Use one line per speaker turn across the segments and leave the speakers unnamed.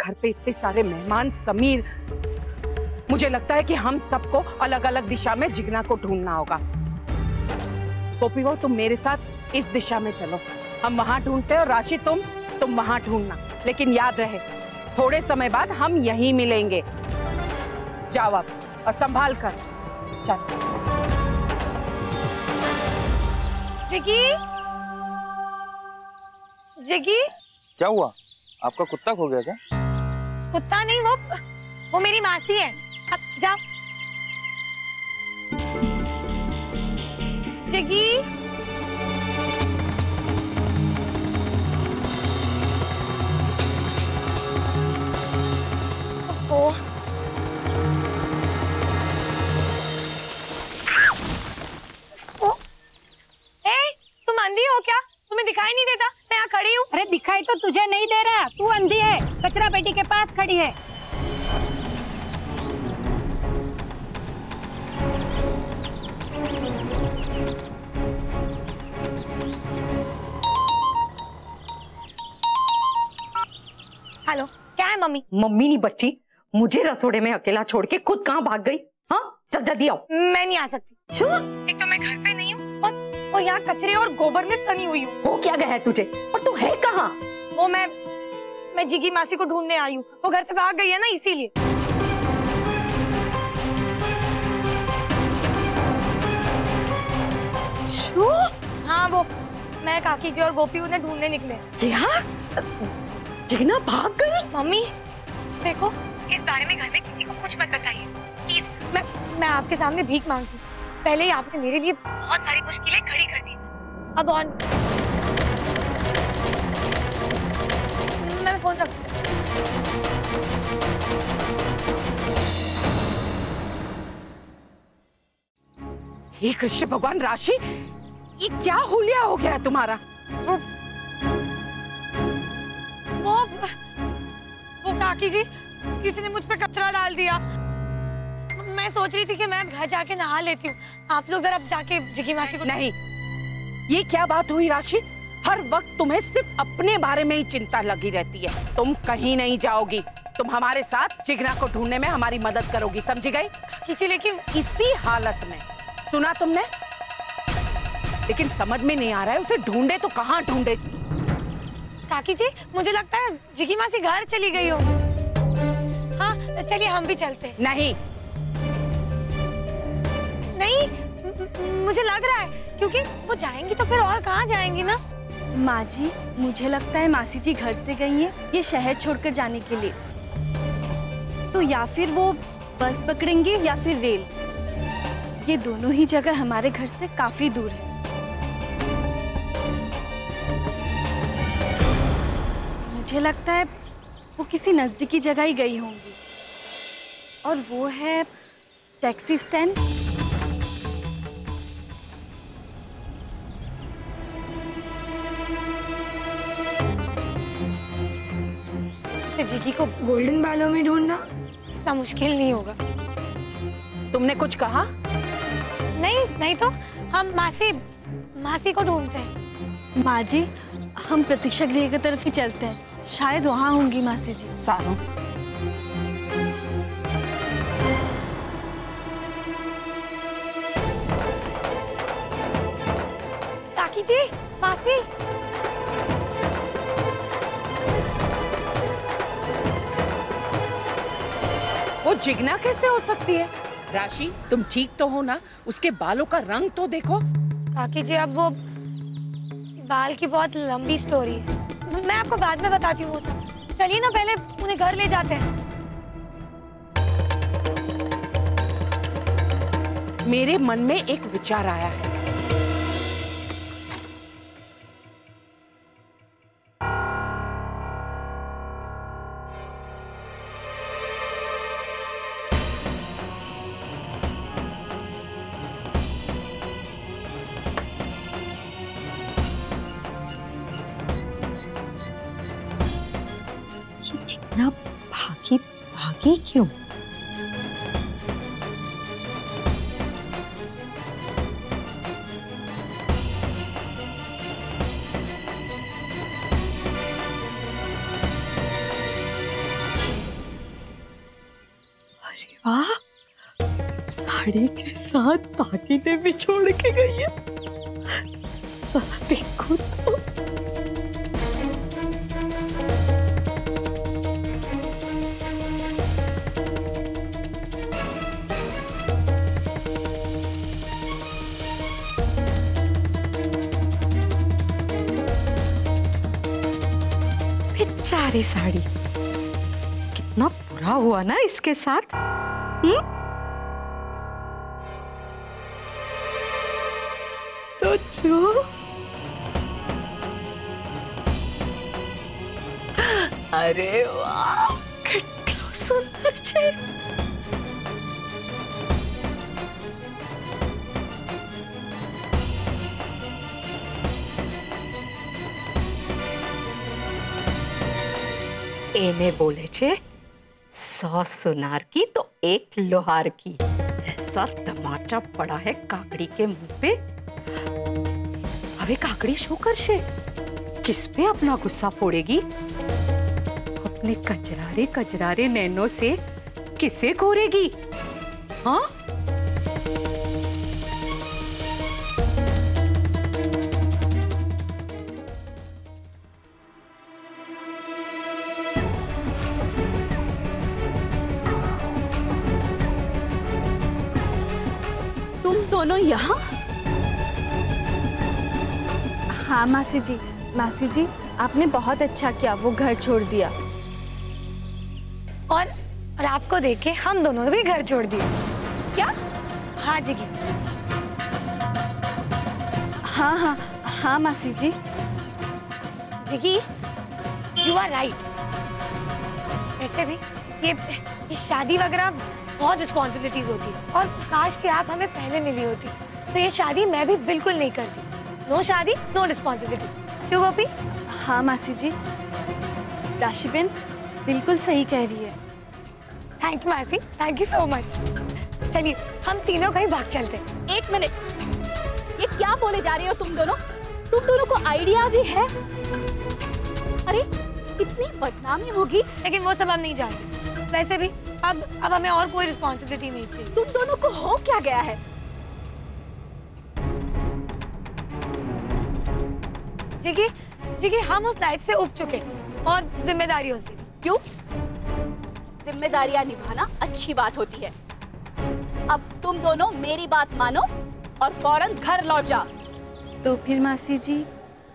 घर पे इतने सारे मेहमान, समीर, मुझे लगता है कि हम सबको अलग अलग दिशा में जिगना को ढूंढना होगा। गोपी वो तुम मेरे साथ इस दिशा में चलो, हम वहां ढूंढते हैं, और राशि तुम वहां ढूंढना। लेकिन याद रहे थोड़े समय बाद हम यहीं मिलेंगे। जाओ अब और संभाल कर। चल
जिगी, जिगी।
क्या हुआ? आपका कुत्ता खो गया क्या?
कुत्ता नहीं, वो मेरी मासी है। अब जाओ। जिगी, ओ तुम अंधी हो क्या? तुम्हें दिखाई नहीं देता मैं यहाँ खड़ी हूँ?
अरे दिखाई तो तुझे नहीं दे रहा, तू अंधी है, कचरा पेटी के पास खड़ी है।
हेलो, क्या है मम्मी?
मम्मी नहीं बच्ची, मुझे रसोड़े में अकेला छोड़ के खुद कहाँ भाग गई? हाँ चल जल्दी आओ।
मैं नहीं आ सकती।
क्यों?
एक तो मैं घर पे नहीं हूँ और यहाँ कचरे और गोबर में सनी हुई हूँ।
हो क्या गया है तुझे? और तू है कहाँ?
वो मैं जिगी मासी को ढूंढने आई हूँ। वो घर से भाग गई है ना, इसीलिए। हाँ, वो मैं, काकी जी और गोपी उन्हें ढूंढने निकले।
क्या? जिगना भाग गई?
मम्मी देखो, इस बारे में घर में किसी को कुछ मत बताइए प्लीज। मैं आपके सामने भीख मांगती हूँ। पहले ही आपने मेरे लिए बहुत सारी मुश्किलें खड़ी कर दी, अब और मैं फोन रखती हूँ।
हे कृष्ण भगवान, राशि ये क्या हुलिया हो गया है तुम्हारा?
वो काकी जी, किसी ने मुझ पे कचरा डाल दिया। मैं सोच रही थी कि मैं घर जाके नहा लेती हूँ। आप लोग जरा जाके जिगी मासी को।
नहीं, ये क्या बात हुई राशि? हर वक्त तुम्हें सिर्फ अपने बारे में ही चिंता लगी रहती है। तुम कहीं नहीं जाओगी, तुम हमारे साथ जिगना को ढूंढने में हमारी मदद करोगी, समझी गई?
काकी जी लेकिन
इसी हालत में, सुना तुमने? लेकिन समझ में नहीं आ रहा है उसे ढूंढे तो कहाँ ढूंढे?
काकी जी मुझे लगता है जिगी मासी घर चली गई हो। हाँ चलिए हम भी चलते हैं।
नहीं
नहीं, मुझे लग रहा है, क्योंकि वो जाएंगी तो फिर और कहाँ जाएंगी ना।
माँ जी मुझे लगता है मासी जी घर से गई हैं ये शहर छोड़कर जाने के लिए। तो या फिर वो बस पकड़ेंगे या फिर रेल, ये दोनों ही जगह हमारे घर से काफी दूर है। मुझे लगता है वो किसी नजदीकी जगह ही गई होंगी, और वो है टैक्सी स्टैंड।
जिगी को गोल्डन बालों में ढूंढना इतना मुश्किल नहीं होगा।
तुमने कुछ कहा?
नहीं तो हम मासी को ढूंढते हैं।
माँ जी हम प्रतीक्षा गृह की तरफ ही चलते हैं, शायद वहाँ होंगी मासी जी।
सारू
काकी जी, मासी।
वो जिगना कैसे हो सकती है? राशि तुम ठीक तो हो ना? उसके बालों का रंग तो देखो।
काकी जी अब वो बाल की बहुत लंबी स्टोरी है, मैं आपको बाद में बताती हूँ वो सब। चलिए ना पहले उन्हें घर ले जाते हैं।
मेरे मन में एक विचार आया है।
ये जिगना भागी क्यों? वाह, साड़ी के साथ दागिने भी छोड़ के गई है। जरा देखो तो। बेचारी साड़ी, कितना बुरा हुआ ना इसके साथ। तो जो अरे वाह, कितना सुंदर छे। एमे बोले छे 100 सुनार की तो 1 लोहार की। ऐसा टमाटर पड़ा है काकड़ी के मुंह पे। अबे काकड़ी शो कर शे, किस पे अपना गुस्सा फोड़ेगी? अपने कचरारे कचरारे नैनों से किसे कोरेगी? हाँ? दोनों यहाँ?
हाँ मासी जी, आपने बहुत अच्छा किया, वो घर छोड़ दिया।
और आपको देखे हम दोनों ने भी घर छोड़ दिया।
क्या?
हाँ जिगी।
हाँ मासी जी।
जिगी, यू आर राइट। वैसे भी ये शादी वगैरह बहुत रिस्पॉन्सिबिलिटीज होती है, और काश कि आप हमें पहले मिली होती तो ये शादी मैं भी बिल्कुल नहीं करती। नो शादी, नो रिस्पॉन्सिबिलिटी। क्यों गोपी?
हाँ मासी जी, राशिबेन बिल्कुल सही कह रही है।
थैंक यू मासी, थैंक यू सो मच। चलिए हम तीनों कहीं भाग चलते हैं।
1 मिनट, ये क्या बोले जा रही हो तुम दोनों? तुम दोनों को आइडिया भी है? अरे कितनी बदनामी होगी।
लेकिन वो सब हम नहीं जानते। वैसे भी अब हमें और कोई रिस्पॉन्सिबिलिटी नहीं चाहिए।
तुम दोनों को हो क्या गया है?
जिगी, हम उस लाइफ से उब चुके और जिम्मेदारियों से।
क्यों? जिम्मेदारियां निभाना अच्छी बात होती है। अब तुम दोनों मेरी बात मानो और फौरन घर लौट जाओ। तो फिर मासी जी,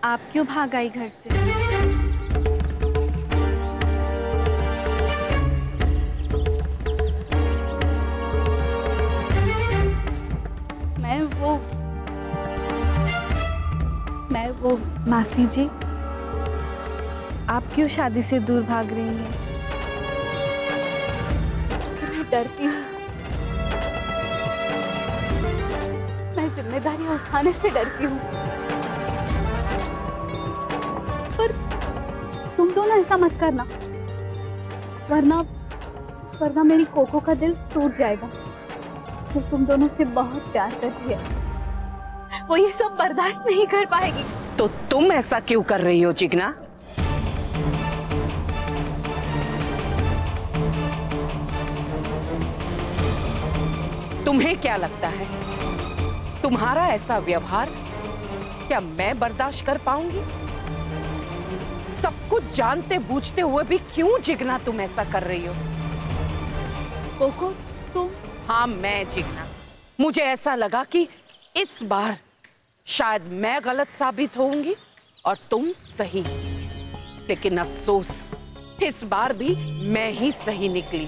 आप क्यों भाग आई घर से? मैं वो मासी जी, आप क्यों शादी से दूर भाग रही हैं? कि मैं डरती हूँ, मैं जिम्मेदारी उठाने से डरती हूँ। पर तुम दोनों ऐसा मत करना, वरना मेरी कोको का दिल टूट जाएगा। वो तुम दोनों से बहुत प्यार करती है, वो ये सब बर्दाश्त नहीं कर पाएगी।
तो तुम ऐसा क्यों कर रही हो जिगना? तुम्हें क्या लगता है तुम्हारा ऐसा व्यवहार क्या मैं बर्दाश्त कर पाऊंगी? सब कुछ जानते बूझते हुए भी क्यों जिगना तुम ऐसा कर रही हो?
कोको तुम?
हाँ मैं जिगना, मुझे ऐसा लगा कि इस बार शायद मैं गलत साबित होऊंगी और तुम सही, लेकिन अफसोस इस बार भी मैं ही सही निकली।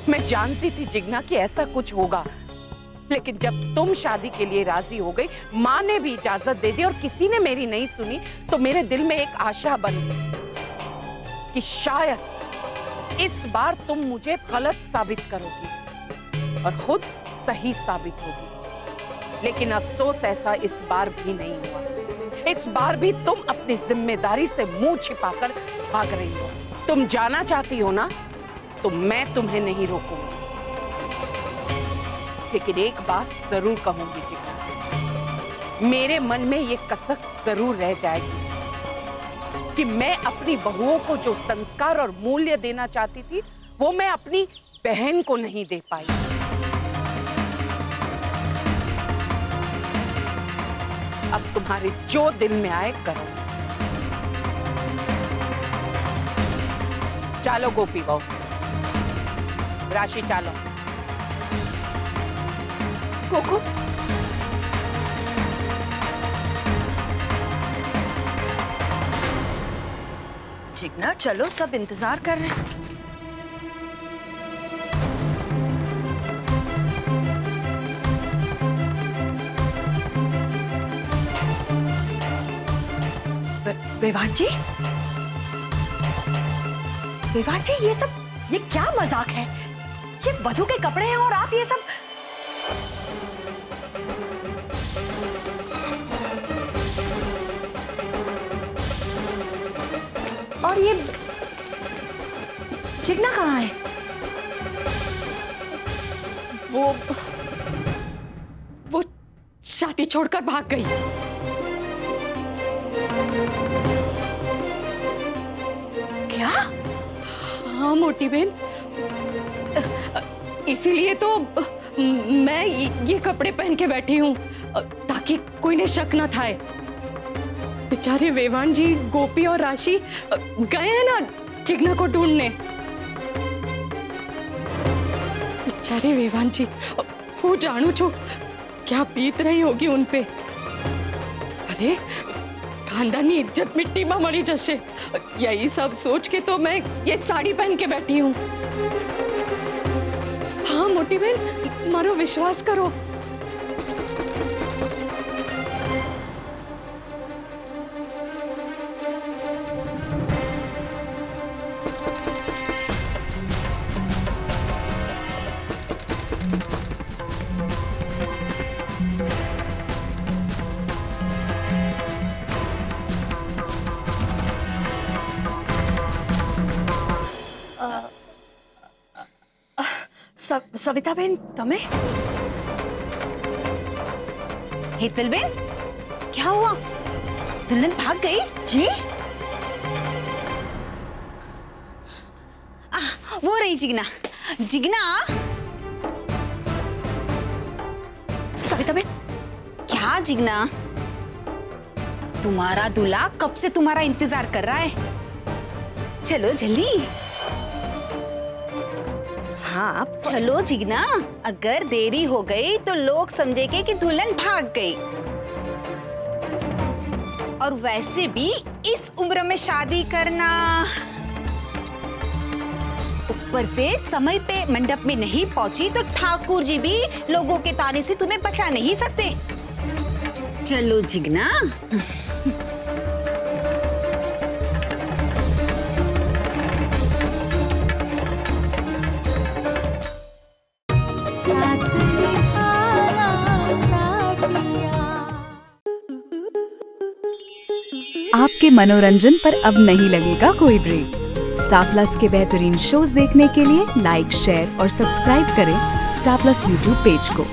मैं जानती थी जिगना कि ऐसा कुछ होगा, लेकिन जब तुम शादी के लिए राजी हो गई, माँ ने भी इजाजत दे दी और किसी ने मेरी नहीं सुनी, तो मेरे दिल में एक आशा बन गई कि शायद इस बार तुम मुझे गलत साबित करोगी और खुद सही साबित होगी। लेकिन अफसोस ऐसा इस बार भी नहीं हुआ। इस बार भी तुम अपनी जिम्मेदारी से मुंह छिपाकर भाग रही हो। तुम जाना चाहती हो ना, तो मैं तुम्हें नहीं रोकूंगी, लेकिन एक बात जरूर कहूंगी जिगना, मेरे मन में ये कसक जरूर रह जाएगी कि मैं अपनी बहुओं को जो संस्कार और मूल्य देना चाहती थी, वो मैं अपनी बहन को नहीं दे पाई। अब तुम्हारे जो दिल में आए करो। चलो गोपी बहू, राशि चलो।
कोको,
जिग्ना चलो, सब इंतजार कर रहे हैं। विवान जी, विवान जी, ये क्या मजाक है? ये वधू के कपड़े हैं और आप ये सब। और ये जिग्ना कहाँ है?
वो शादी छोड़कर भाग गई।
क्या?
हाँ मोटी बहन, इसीलिए तो मैं ये कपड़े पहन के बैठी हूँ, ताकि कोई ने शक न थाए। बेचारे वेवान जी, गोपी और राशि गए हैं ना जिग्ना को ढूंढने। बेचारे वेवान जी, वो जानू छो क्या बीत रही होगी उन पे। अरे खानदानी इज्जत मिट्टी में मरी जैसे, यही सब सोच के तो मैं ये साड़ी पहन के बैठी हूँ। हाँ मोटी बहन, मारो विश्वास करो।
सविता बेन, तमे?
हेतल बेन, क्या हुआ? दुल्हन भाग गई?
जी?
वो रही जिग्ना। जिग्ना,
सविता बेन।
क्या जिग्ना? तुम्हारा दूल्हा कब से तुम्हारा इंतजार कर रहा है। चलो जल्दी। हाँ चलो जिग्ना, अगर देरी हो गई तो लोग समझेंगे कि दुल्हन भाग गई। और वैसे भी इस उम्र में शादी करना, ऊपर से समय पे मंडप में नहीं पहुंची तो ठाकुर जी भी लोगों के ताने से तुम्हें बचा नहीं सकते। चलो जिग्ना।
आपके मनोरंजन पर अब नहीं लगेगा कोई ब्रेक। स्टार प्लस के बेहतरीन शोज देखने के लिए लाइक, शेयर और सब्सक्राइब करें स्टार प्लस यूट्यूब पेज को।